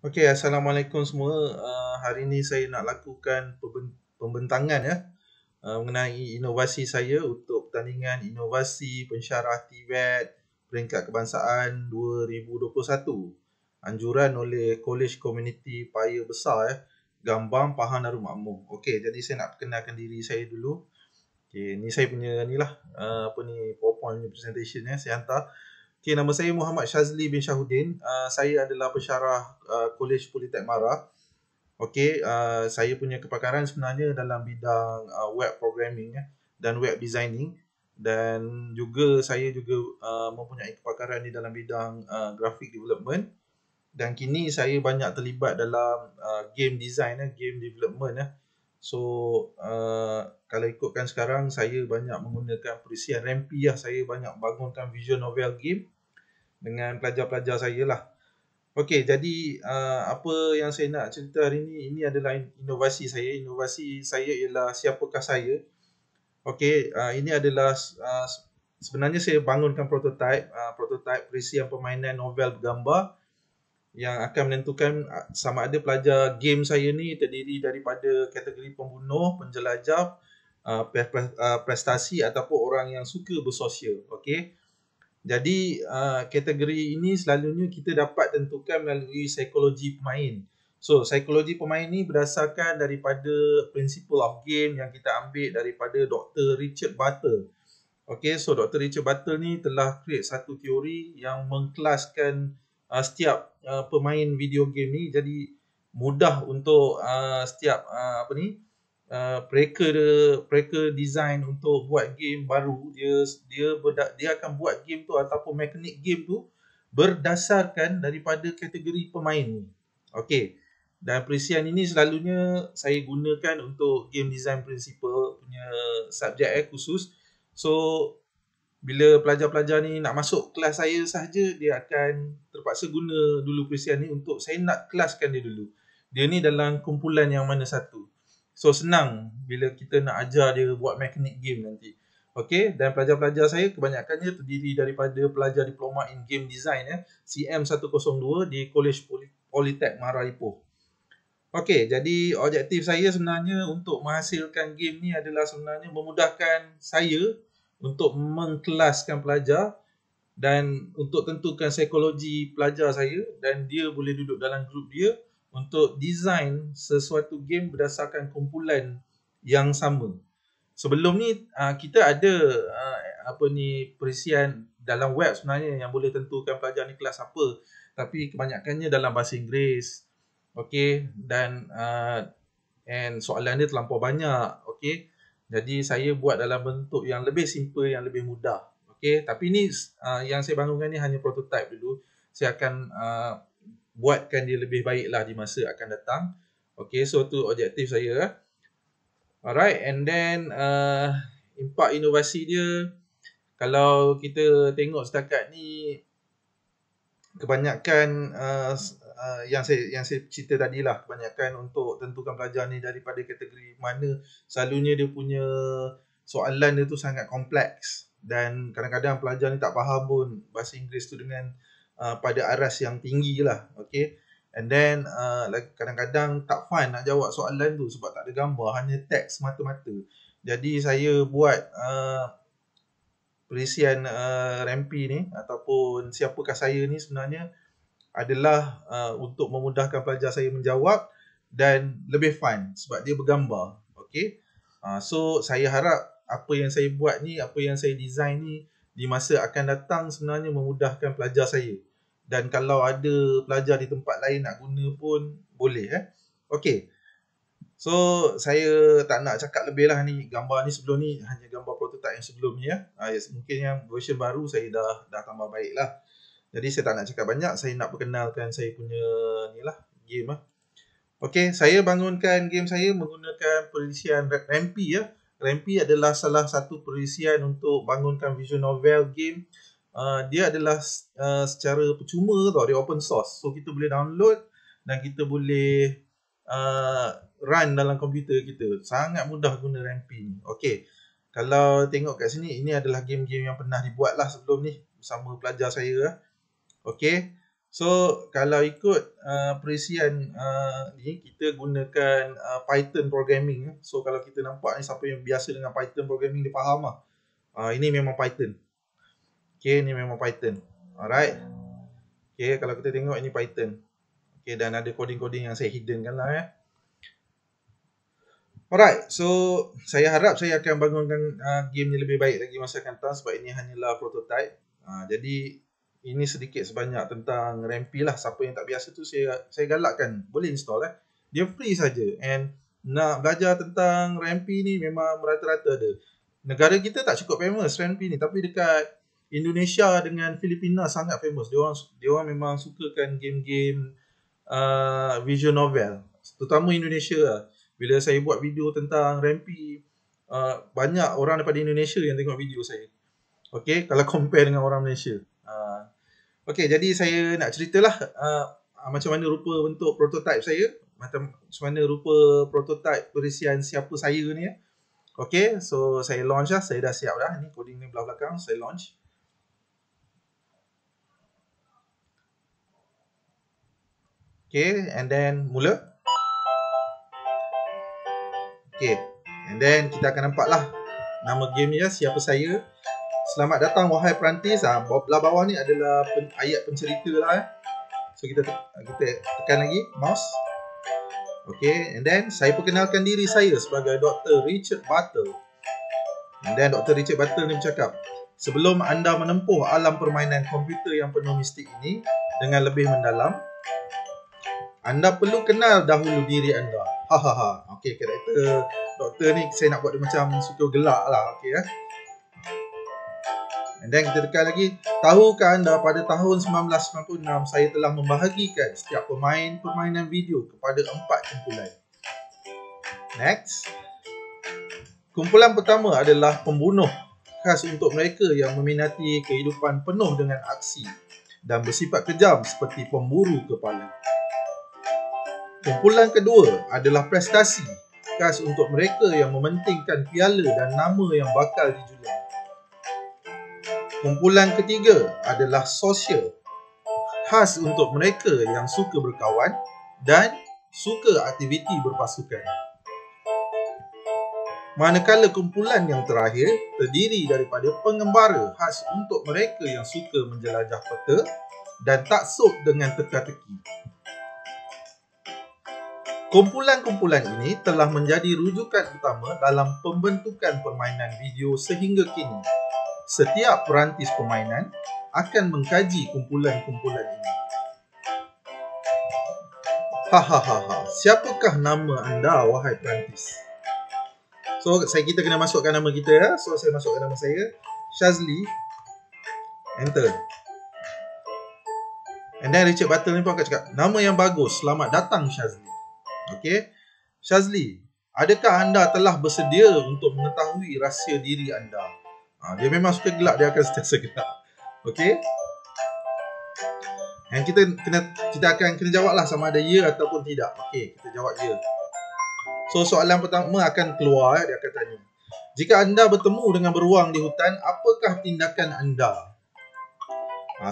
Okey, Assalamualaikum semua. Hari ini saya nak lakukan pembentangan mengenai inovasi saya untuk pertandingan inovasi pensyarah TVET peringkat kebangsaan 2021. Anjuran oleh College Community Paya Besar Gambang Pahang Darul Makmur. Okey, jadi saya nak perkenalkan diri saya dulu. Okey, ni saya punya ni lah PowerPoint presentation saya hantar. Okay, nama saya Muhammad Shazli bin Syahuddin. Saya adalah pensyarah Kolej Politek Mara. Okey, saya punya kepakaran sebenarnya dalam bidang web programming dan web designing, dan juga saya juga mempunyai kepakaran di dalam bidang graphic development, dan kini saya banyak terlibat dalam game design, game development. So kalau ikutkan sekarang saya banyak menggunakan perisian Rampy saya banyak bangunkan visual novel game dengan pelajar-pelajar saya lah. Okey, jadi apa yang saya nak cerita hari ini adalah inovasi saya. Inovasi saya ialah siapakah saya. Okey, ini adalah sebenarnya saya bangunkan prototype perisian permainan novel bergambar yang akan menentukan sama ada pelajar game saya ni terdiri daripada kategori pembunuh, penjelajah, prestasi ataupun orang yang suka bersosial. Okey. Jadi kategori ini selalunya kita dapat tentukan melalui psikologi pemain. So psikologi pemain ni berdasarkan daripada principle of game yang kita ambil daripada Dr. Richard Butler. Okay, so Dr. Richard Butler ni telah create satu teori yang mengkelaskan setiap pemain video game ni jadi mudah untuk setiap mereka design untuk buat game baru. Dia akan buat game tu ataupun mekanik game tu berdasarkan daripada kategori pemain ni. Okey. Dan perisian ini selalunya saya gunakan untuk game design principle punya subjek khusus. So bila pelajar-pelajar ni nak masuk kelas saya sahaja, dia akan terpaksa guna dulu perisian ni untuk saya nak kelaskan dia dulu. Dia ni dalam kumpulan yang mana satu. So senang bila kita nak ajar dia buat mekanik game nanti. Okey, dan pelajar-pelajar saya kebanyakannya terdiri daripada pelajar diploma in game design CM102 di College Politek Mara Ipoh. Okey, jadi objektif saya sebenarnya untuk menghasilkan game ni adalah sebenarnya memudahkan saya untuk mengkelaskan pelajar dan untuk tentukan psikologi pelajar saya, dan dia boleh duduk dalam grup dia untuk design sesuatu game berdasarkan kumpulan yang sama. Sebelum ni kita ada perisian dalam web sebenarnya yang boleh tentukan pelajar ni kelas apa, tapi kebanyakannya dalam bahasa Inggeris. Okey, dan soalan dia terlampau banyak. Okey, jadi saya buat dalam bentuk yang lebih simple, yang lebih mudah. Okey, tapi ni yang saya bangunkan ni hanya prototype dulu. Saya akan buatkan dia lebih baiklah di masa akan datang. Okey, so tu objektif saya. Alright, and then impak inovasi dia, kalau kita tengok setakat ni, kebanyakan yang saya cerita tadi lah, kebanyakan untuk tentukan pelajar ni daripada kategori mana, selalunya dia punya soalan dia tu sangat kompleks, dan kadang-kadang pelajar ni tak faham pun bahasa Inggeris tu dengan pada aras yang tinggi lah. Okay, and then kadang-kadang tak fun nak jawab soalan tu sebab tak ada gambar, hanya teks mata-mata. Jadi saya buat perisian Rampy ni ataupun siapakah saya ni sebenarnya adalah untuk memudahkan pelajar saya menjawab dan lebih fun sebab dia bergambar. Okey. So saya harap apa yang saya buat ni, apa yang saya design ni di masa akan datang sebenarnya memudahkan pelajar saya. Dan kalau ada pelajar di tempat lain nak guna pun boleh. Okey. So saya tak nak cakap lebih lah ni. Gambar ni sebelum ni hanya gambar prototype yang sebelum ni mungkin yang version baru saya dah tambah baik lah. Jadi saya tak nak cakap banyak, saya nak perkenalkan saya punya ni lah, game lah. Okey, saya bangunkan game saya menggunakan perisian Rampy Rampy adalah salah satu perisian untuk bangunkan visual novel game. Dia adalah secara percuma tau, dia open source. So kita boleh download dan kita boleh run dalam komputer kita. Sangat mudah guna Rampy ni. Okey, kalau tengok kat sini, ini adalah game-game yang pernah dibuat lah sebelum ni bersama pelajar saya. Okey, So kalau ikut perisian ni, kita gunakan Python programming. So kalau kita nampak ni, siapa yang biasa dengan Python programming dia faham lah. Ini memang Python. Okay, ni memang Python. Alright. Okay, kalau kita tengok ini Python. Okay, dan ada coding-coding yang saya hidden kan lah ya. Alright, so saya harap saya akan bangunkan game ni lebih baik lagi masa akan datang, sebab ini hanyalah prototype. Jadi ini sedikit sebanyak tentang Rampy lah. Siapa yang tak biasa tu saya galakkan boleh install Dia free saja, and nak belajar tentang Rampy ni memang rata-rata ada. Negara kita tak cukup famous Rampy ni, tapi dekat Indonesia dengan Filipina sangat famous. Dia orang memang sukakan game-game visual novel, terutama Indonesia lah. Bila saya buat video tentang Rampy, banyak orang daripada Indonesia yang tengok video saya. Okay, kalau compare dengan orang Malaysia. Okay, jadi saya nak ceritalah macam mana rupa bentuk prototype saya, macam mana rupa prototype perisian siapa saya ni. Okay, so saya launch lah. Saya dah siap dah. Ni coding ni belah belakang. Saya launch. Okay, and then mula. Okay, and then kita akan nampak lah nama game ni, siapa saya. Selamat datang wahai perantis. Belah bawah ni adalah ayat pencerita lah. So kita tekan lagi mouse. Okay, and then saya perkenalkan diri saya sebagai Dr. Richard Butler. And then Dr. Richard Butler ni bercakap, sebelum anda menempuh alam permainan komputer yang penuh mistik ini dengan lebih mendalam, anda perlu kenal dahulu diri anda. Hahaha. Okay, karakter doktor ni saya nak buat dia macam suka gelak lah. Okay And then kita tekan lagi. Tahukah anda pada tahun 1996 saya telah membahagikan setiap pemain permainan video kepada 4 kumpulan. Next. Kumpulan pertama adalah pembunuh, khas untuk mereka yang meminati kehidupan penuh dengan aksi dan bersifat kejam seperti pemburu kepala. Kumpulan kedua adalah prestasi, khas untuk mereka yang mementingkan piala dan nama yang bakal dijulang. Kumpulan ketiga adalah sosial, khas untuk mereka yang suka berkawan dan suka aktiviti berpasukan. Manakala kumpulan yang terakhir terdiri daripada pengembara, khas untuk mereka yang suka menjelajah peta dan taksub dengan teka-teki. Kumpulan-kumpulan ini telah menjadi rujukan utama dalam pembentukan permainan video sehingga kini. Setiap perantis permainan akan mengkaji kumpulan-kumpulan ini. Hahaha, siapakah nama anda wahai perantis? So kita kena masukkan nama kita ya. So saya masukkan nama saya, Shazli. Enter. And then Richard Butler ni pun akan cakap, nama yang bagus, selamat datang Shazli. Okay, Shazli, adakah anda telah bersedia untuk mengetahui rahsia diri anda? Dia memang suka gelak, dia akan sentiasa gelak. Okay, and kita akan kena jawab lah sama ada ya ataupun tidak. Okay, kita jawab ya. So soalan pertama akan keluar, dia akan tanya, jika anda bertemu dengan beruang di hutan, apakah tindakan anda?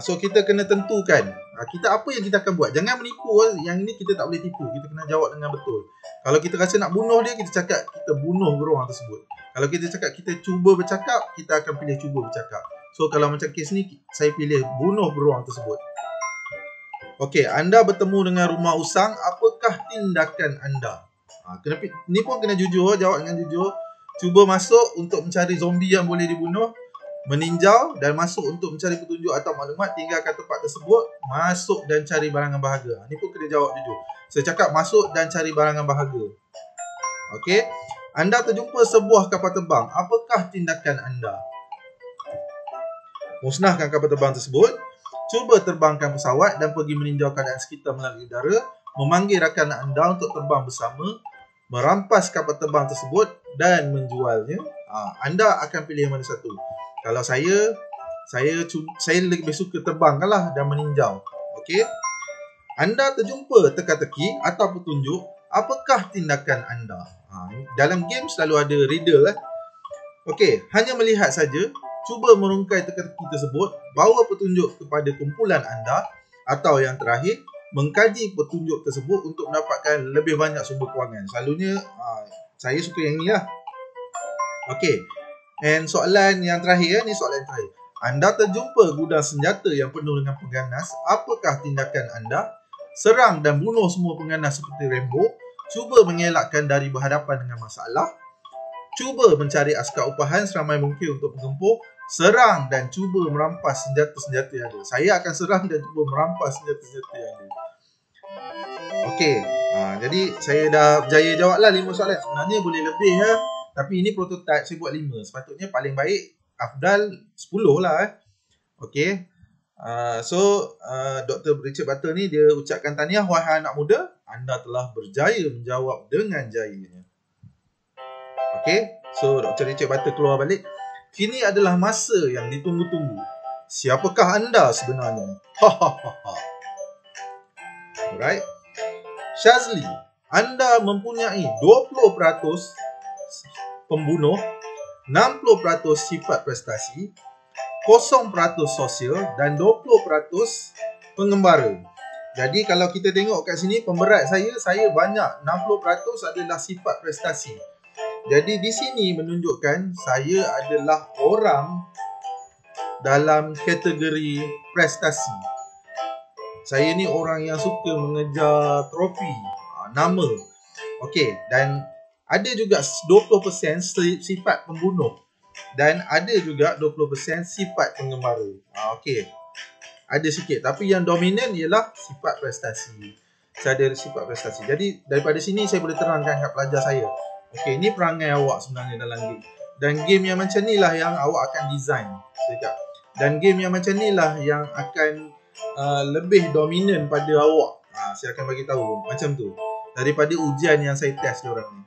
So kita kena tentukan kita apa yang kita akan buat. Jangan menipu. Yang ini kita tak boleh tipu. Kita kena jawab dengan betul. Kalau kita rasa nak bunuh dia, kita cakap kita bunuh beruang tersebut. Kalau kita cakap kita cuba bercakap, kita akan pilih cuba bercakap. So kalau macam kes ni, saya pilih bunuh beruang tersebut. Okey, anda bertemu dengan rumah usang, apakah tindakan anda? Ni pun kena jujur, jawab dengan jujur. Cuba masuk untuk mencari zombie yang boleh dibunuh, meninjau dan masuk untuk mencari petunjuk atau maklumat, tinggalkan tempat tersebut, masuk dan cari barangan berharga. Ni pun kena jawab jujur. Saya cakap masuk dan cari barangan berharga. Okey, anda terjumpa sebuah kapal terbang, apakah tindakan anda? Musnahkan kapal terbang tersebut, cuba terbangkan pesawat dan pergi meninjau keadaan sekitar melalui udara, memanggil rakan anda untuk terbang bersama, merampas kapal terbang tersebut dan menjualnya. Anda akan pilih mana satu? Kalau saya lebih suka terbang lah dan meninjau. Okey. Anda terjumpa teka-teki atau petunjuk, apakah tindakan anda? Dalam game selalu ada riddle Okey, hanya melihat saja, cuba merungkai teka-teki tersebut, bawa petunjuk kepada kumpulan anda Atau yang terakhir, mengkaji petunjuk tersebut untuk mendapatkan lebih banyak sumber kewangan. Selalunya saya suka yang ni lah. Okey. And soalan yang terakhir, ni soalan yang terakhir. Anda terjumpa gudang senjata yang penuh dengan pengganas. Apakah tindakan anda? Serang dan bunuh semua pengganas seperti Rambo? Cuba mengelakkan dari berhadapan dengan masalah? Cuba mencari askar upahan seramai mungkin untuk menggempur? Serang dan cuba merampas senjata-senjata yang ada. Saya akan serang dan cuba merampas senjata-senjata yang ada. Okey, jadi saya dah berjaya jawab lah 5 soalan. Sebenarnya boleh lebih ya. Tapi ini prototype, saya buat 5. Sepatutnya paling baik, afdal 10 lah. Okey. Dr. Richard Butler ni dia ucapkan tahniah, wahai anak muda, anda telah berjaya menjawab dengan jayanya. Okey. So Dr. Richard Butler keluar balik. Kini adalah masa yang ditunggu-tunggu. Siapakah anda sebenarnya? Alright. Shazli, anda mempunyai 20% pembunuh, 60% sifat prestasi, 0% sosial dan 20% pengembara. Jadi kalau kita tengok kat sini pemberat saya banyak 60% adalah sifat prestasi. Jadi di sini menunjukkan saya adalah orang dalam kategori prestasi. Saya ni orang yang suka mengejar trofi, nama. Okey, dan ada juga 20% sifat pembunuh dan ada juga 20% sifat pengembara. Okey. Ada sikit, tapi yang dominan ialah sifat prestasi. Saya ada sifat prestasi. Jadi daripada sini saya boleh terangkan kat pelajar saya. Okey, ni perangai awak sebenarnya dalam game. Dan game yang macam ni lah yang awak akan design. Dan game yang macam ni lah yang akan lebih dominan pada awak. Saya akan bagi tahu macam tu daripada ujian yang saya test diorang ni.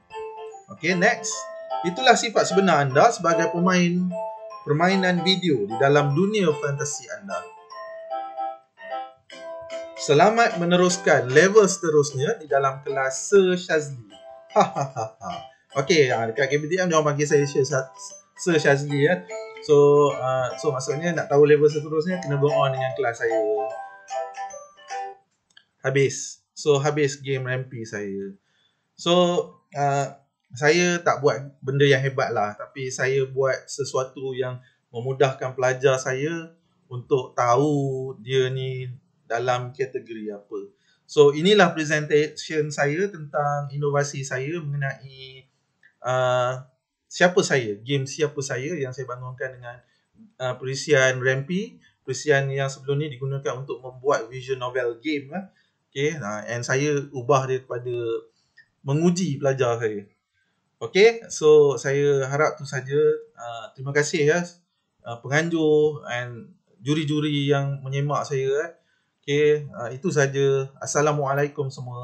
Okey, next. Itulah sifat sebenar anda sebagai pemain permainan video di dalam dunia fantasi anda. Selamat meneruskan level seterusnya di dalam kelas Sir Shazli. Okey, dekat KPTM dia orang panggil saya Sir Shazli ya. So maksudnya nak tahu level seterusnya kena go on dengan kelas saya. Habis game Rampi saya. So saya tak buat benda yang hebat lah, tapi saya buat sesuatu yang memudahkan pelajar saya untuk tahu dia ni dalam kategori apa. So inilah presentation saya tentang inovasi saya mengenai siapa saya, game siapa saya yang saya bangunkan dengan perisian Rampi, perisian yang sebelum ni digunakan untuk membuat visual novel game lah. Okay, and saya ubah dia kepada menguji pelajar saya. Okay, so saya harap tu saja. Terima kasih ya penganjur and juri-juri yang menyemak saya. Okay, itu saja. Assalamualaikum semua.